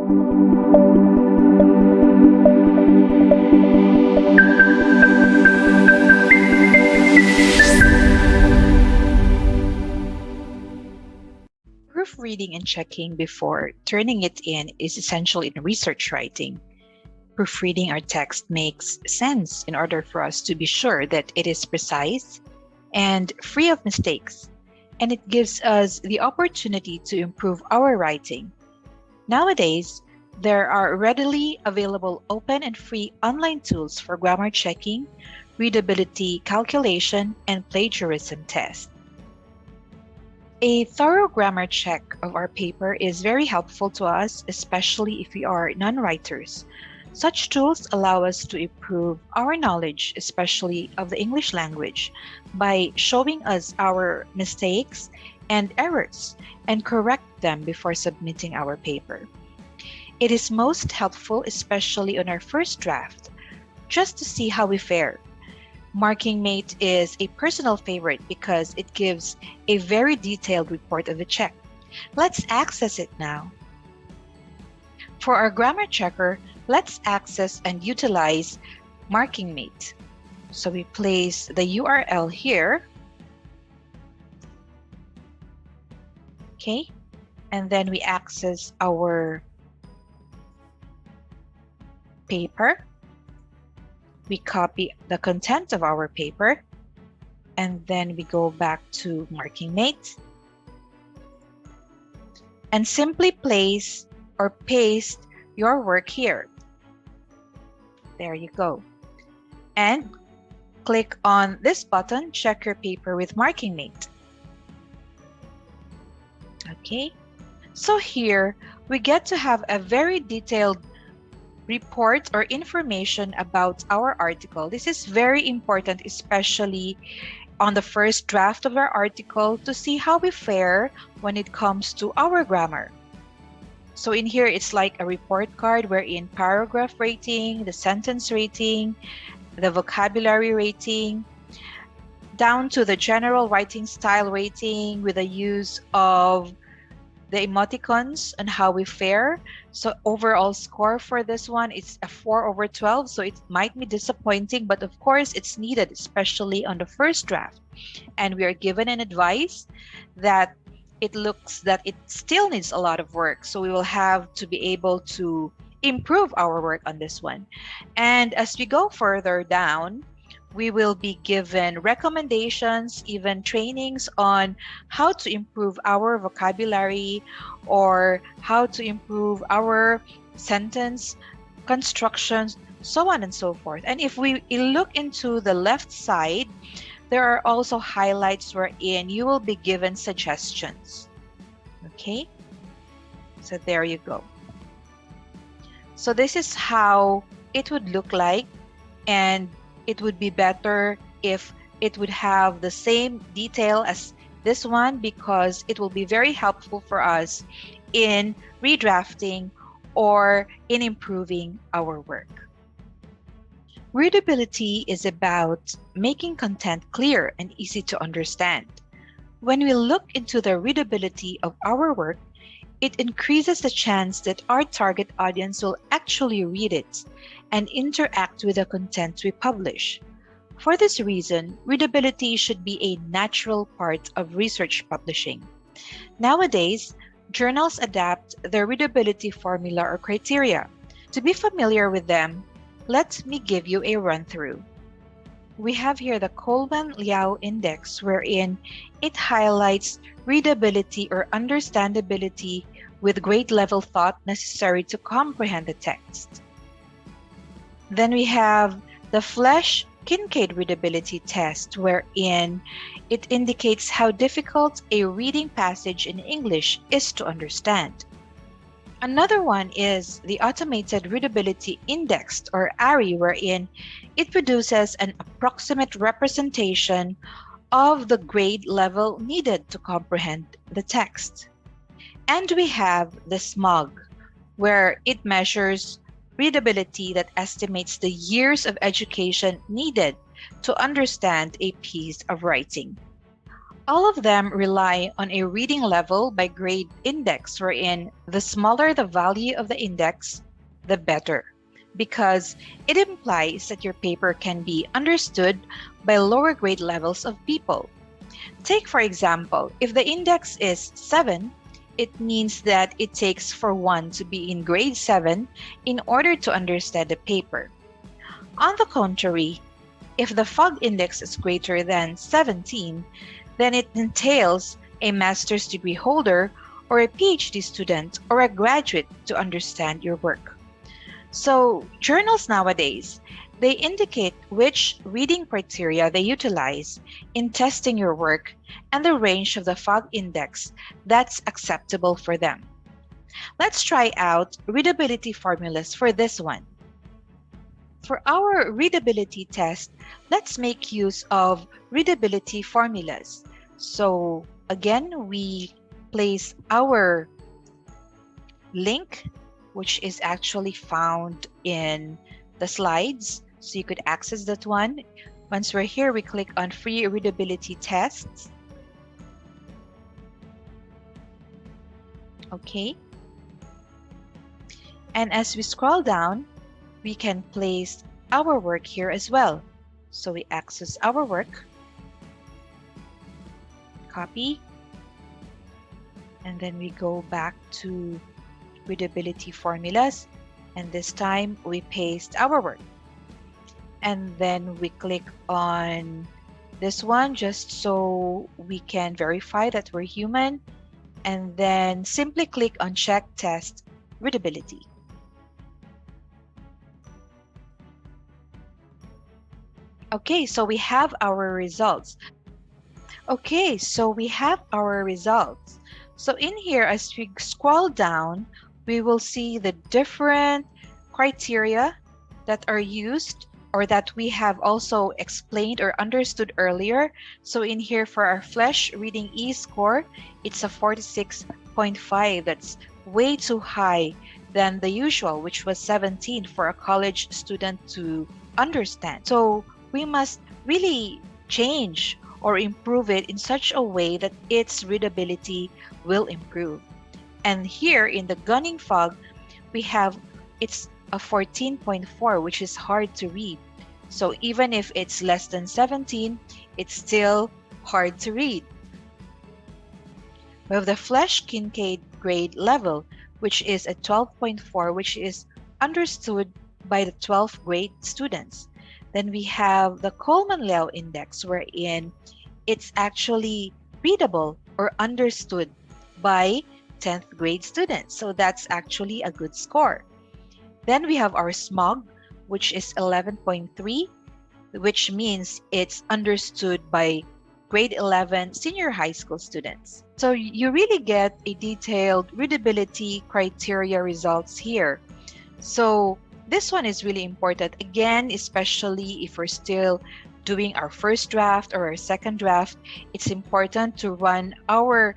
Proofreading and checking before turning it in is essential in research writing. Proofreading our text makes sense in order for us to be sure that it is precise and free of mistakes, and it gives us the opportunity to improve our writing. Nowadays, there are readily available open and free online tools for grammar checking, readability calculation, and plagiarism tests. A thorough grammar check of our paper is very helpful to us, especially if we are non-writers. Such tools allow us to improve our knowledge, especially of the English language, by showing us our mistakes and errors and correct them before submitting our paper. It is most helpful, especially on our first draft, just to see how we fare. Marking Mate is a personal favorite because it gives a very detailed report of the check. Let's access it now. For our grammar checker, let's access and utilize Marking Mate. So we place the URL here. Okay, and then we access our paper. We copy the content of our paper, and then we go back to Marking Mate and simply place or paste your work here. There you go. And click on this button, Check Your Paper with Marking Mate. Okay, so here we get to have a very detailed report or information about our article. This is very important, especially on the first draft of our article, to see how we fare when it comes to our grammar. So in here, it's like a report card wherein paragraph rating, the sentence rating, the vocabulary rating, down to the general writing style rating with the use of the emoticons and how we fare. So overall score for this one is a 4/12. So it might be disappointing, but of course it's needed, especially on the first draft. And we are given an advice that it looks that it still needs a lot of work. So we will have to be able to improve our work on this one. And as we go further down, we will be given recommendations, even trainings on how to improve our vocabulary or how to improve our sentence constructions, so on and so forth. And if we look into the left side, there are also highlights wherein you will be given suggestions. Okay, so there you go. So this is how it would look like, and it would be better if it would have the same detail as this one, because it will be very helpful for us in redrafting or in improving our work. Readability is about making content clear and easy to understand. When we look into the readability of our work, it increases the chance that our target audience will actually read it and interact with the content we publish. For this reason, readability should be a natural part of research publishing. Nowadays, journals adapt their readability formula or criteria. To be familiar with them, let me give you a run-through. We have here the Coleman-Liao Index, wherein it highlights readability or understandability with grade-level thought necessary to comprehend the text. Then we have the Flesch-Kincaid readability test, wherein it indicates how difficult a reading passage in English is to understand. Another one is the Automated Readability Index, or ARI, wherein it produces an approximate representation of the grade level needed to comprehend the text. And we have the SMOG, where it measures readability that estimates the years of education needed to understand a piece of writing. All of them rely on a reading level by grade index, wherein the smaller the value of the index, the better, because it implies that your paper can be understood by lower grade levels of people. Take, for example, if the index is 7, it means that it takes for one to be in grade 7 in order to understand the paper. On the contrary, if the FOG index is greater than 17, then it entails a master's degree holder or a PhD student or a graduate to understand your work. So journals nowadays, they indicate which reading criteria they utilize in testing your work and the range of the FOG index that's acceptable for them. Let's try out readability formulas for this one. For our readability test, let's make use of readability formulas. So again, we place our link, which is actually found in the slides. So you could access that one. Once we're here, we click on free readability tests. Okay. And as we scroll down, we can place our work here as well. So we access our work, copy, and then we go back to readability formulas, and this time we paste our work. And then we click on this one just so we can verify that we're human, and then simply click on check test readability. Okay, so we have our results. So in here, as we scroll down, we will see the different criteria that are used or that we have also explained or understood earlier. So in here for our Flesh Reading E-score, it's a 46.5. That's way too high than the usual, which was 17 for a college student to understand. So we must really change or improve it in such a way that its readability will improve. And here in the Gunning Fog, we have it's a 14.4, which is hard to read. So even if it's less than 17, it's still hard to read. We have the Flesh Kincaid grade level, which is a 12.4, which is understood by the 12th grade students. Then we have the Coleman-Liao index, wherein it's actually readable or understood by 10th grade students. So that's actually a good score. Then we have our SMOG, which is 11.3, which means it's understood by grade 11 senior high school students. So you really get a detailed readability criteria results here. So this one is really important, again, especially if we're still doing our first draft or our second draft. It's important to run our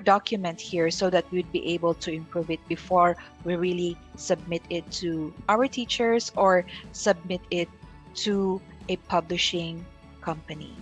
document here so that we'd be able to improve it before we really submit it to our teachers or submit it to a publishing company.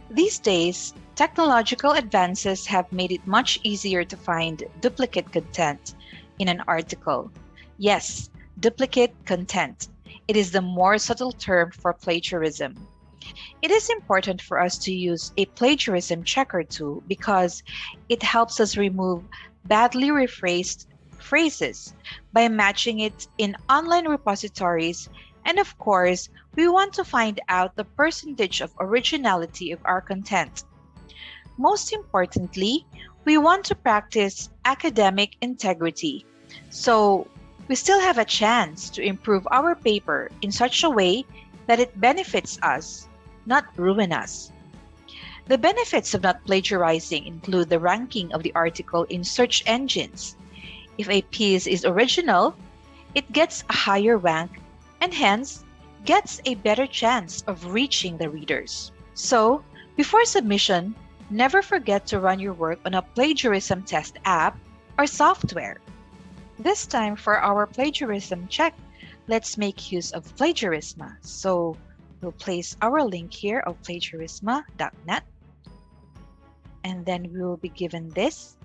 These days, technological advances have made it much easier to find duplicate content in an article. Yes, duplicate content. It is the more subtle term for plagiarism. It is important for us to use a plagiarism checker tool because it helps us remove badly rephrased phrases by matching it in online repositories. And of course, we want to find out the percentage of originality of our content. Most importantly, we want to practice academic integrity. So we still have a chance to improve our paper in such a way that it benefits us, not ruin us. The benefits of not plagiarizing include the ranking of the article in search engines. If a piece is original, it gets a higher rank and hence gets a better chance of reaching the readers. So, before submission, never forget to run your work on a plagiarism test app or software. This time for our plagiarism check, let's make use of Plagiarisma. So we'll place our link here of plagiarisma.net. and then we will be given this.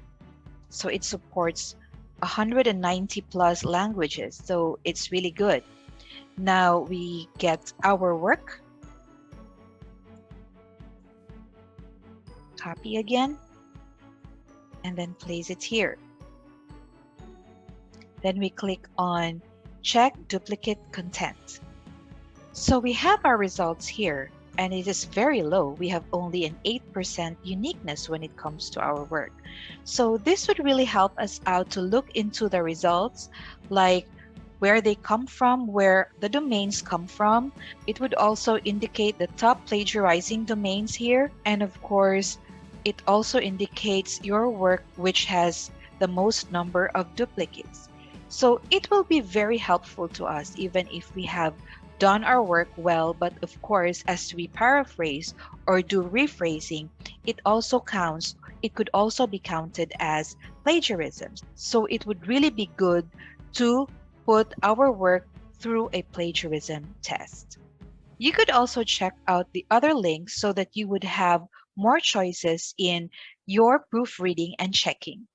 So it supports 190 plus languages, so it's really good. Now we get our work, copy again, and then place it here. Then we click on check duplicate content. So we have our results here, and it is very low. We have only an 8% uniqueness when it comes to our work. So this would really help us out to look into the results, like where they come from, where the domains come from. It would also indicate the top plagiarizing domains here. And of course, it also indicates your work which has the most number of duplicates. So it will be very helpful to us even if we have done our work well, but of course, as we paraphrase or do rephrasing, it also counts. It could also be counted as plagiarism. So it would really be good to put our work through a plagiarism test. You could also check out the other links so that you would have more choices in your proofreading and checking.